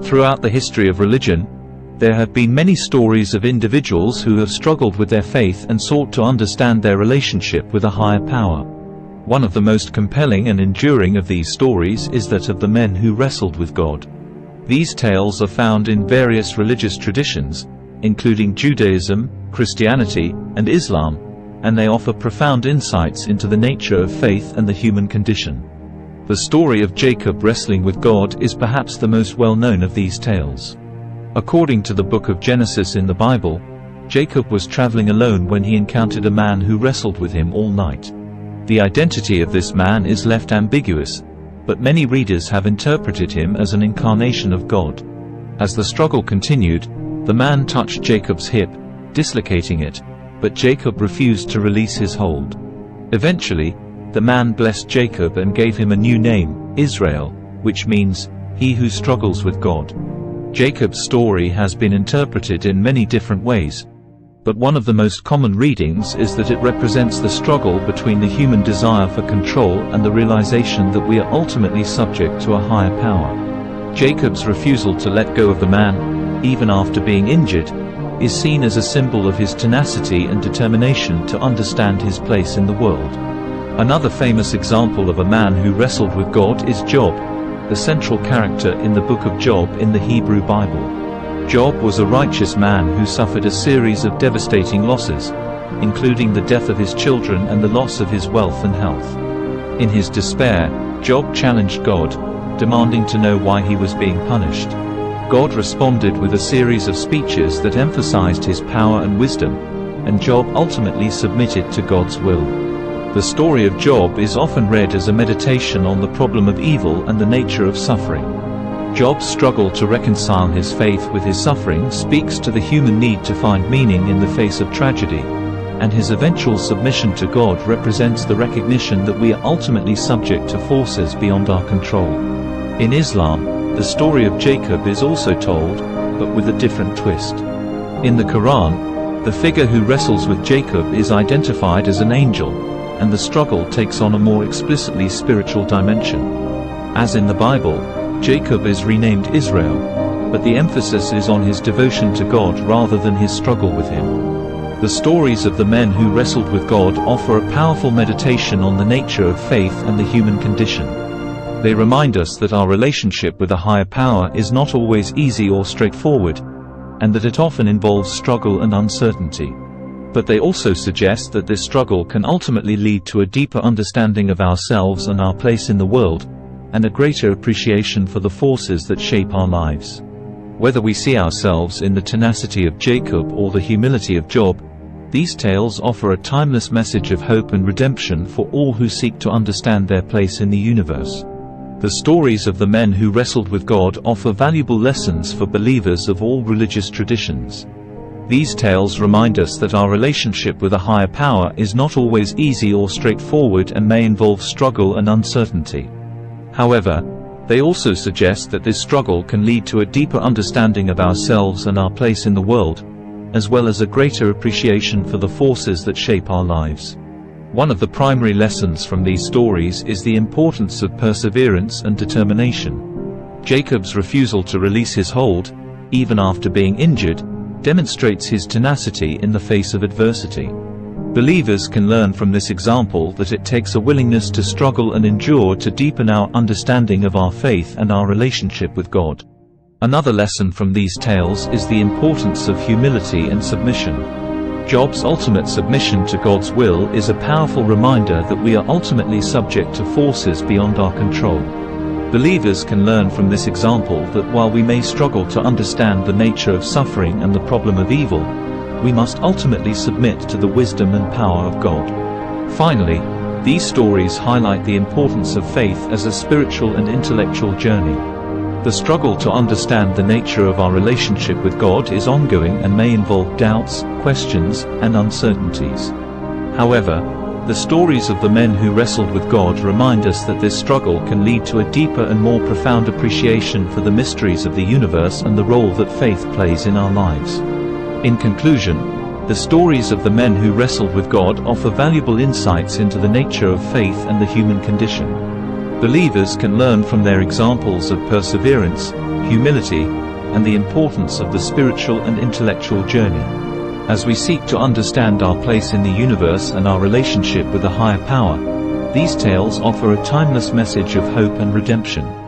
Throughout the history of religion, there have been many stories of individuals who have struggled with their faith and sought to understand their relationship with a higher power. One of the most compelling and enduring of these stories is that of the men who wrestled with God. These tales are found in various religious traditions, including Judaism, Christianity, and Islam, and they offer profound insights into the nature of faith and the human condition. The story of Jacob wrestling with God is perhaps the most well-known of these tales. According to the book of Genesis in the Bible, Jacob was traveling alone when he encountered a man who wrestled with him all night. The identity of this man is left ambiguous, but many readers have interpreted him as an incarnation of God. As the struggle continued, the man touched Jacob's hip, dislocating it, but Jacob refused to release his hold. Eventually, the man blessed Jacob and gave him a new name, Israel, which means, "he who struggles with God." Jacob's story has been interpreted in many different ways, but one of the most common readings is that it represents the struggle between the human desire for control and the realization that we are ultimately subject to a higher power. Jacob's refusal to let go of the man, even after being injured, is seen as a symbol of his tenacity and determination to understand his place in the world. Another famous example of a man who wrestled with God is Job, the central character in the book of Job in the Hebrew Bible. Job was a righteous man who suffered a series of devastating losses, including the death of his children and the loss of his wealth and health. In his despair, Job challenged God, demanding to know why he was being punished. God responded with a series of speeches that emphasized his power and wisdom, and Job ultimately submitted to God's will. The story of Job is often read as a meditation on the problem of evil and the nature of suffering. Job's struggle to reconcile his faith with his suffering speaks to the human need to find meaning in the face of tragedy, and his eventual submission to God represents the recognition that we are ultimately subject to forces beyond our control. In Islam, the story of Jacob is also told, but with a different twist. In the Quran, the figure who wrestles with Jacob is identified as an angel, and the struggle takes on a more explicitly spiritual dimension. As in the Bible, Jacob is renamed Israel, but the emphasis is on his devotion to God rather than his struggle with him. The stories of the men who wrestled with God offer a powerful meditation on the nature of faith and the human condition. They remind us that our relationship with a higher power is not always easy or straightforward, and that it often involves struggle and uncertainty. But they also suggest that this struggle can ultimately lead to a deeper understanding of ourselves and our place in the world, and a greater appreciation for the forces that shape our lives. Whether we see ourselves in the tenacity of Jacob or the humility of Job, these tales offer a timeless message of hope and redemption for all who seek to understand their place in the universe. The stories of the men who wrestled with God offer valuable lessons for believers of all religious traditions. These tales remind us that our relationship with a higher power is not always easy or straightforward and may involve struggle and uncertainty. However, they also suggest that this struggle can lead to a deeper understanding of ourselves and our place in the world, as well as a greater appreciation for the forces that shape our lives. One of the primary lessons from these stories is the importance of perseverance and determination. Jacob's refusal to release his hold, even after being injured, demonstrates his tenacity in the face of adversity. Believers can learn from this example that it takes a willingness to struggle and endure to deepen our understanding of our faith and our relationship with God. Another lesson from these tales is the importance of humility and submission. Job's ultimate submission to God's will is a powerful reminder that we are ultimately subject to forces beyond our control. Believers can learn from this example that while we may struggle to understand the nature of suffering and the problem of evil, we must ultimately submit to the wisdom and power of God. Finally, these stories highlight the importance of faith as a spiritual and intellectual journey. The struggle to understand the nature of our relationship with God is ongoing and may involve doubts, questions, and uncertainties. However, the stories of the men who wrestled with God remind us that this struggle can lead to a deeper and more profound appreciation for the mysteries of the universe and the role that faith plays in our lives. In conclusion, the stories of the men who wrestled with God offer valuable insights into the nature of faith and the human condition. Believers can learn from their examples of perseverance, humility, and the importance of the spiritual and intellectual journey. As we seek to understand our place in the universe and our relationship with a higher power, these tales offer a timeless message of hope and redemption.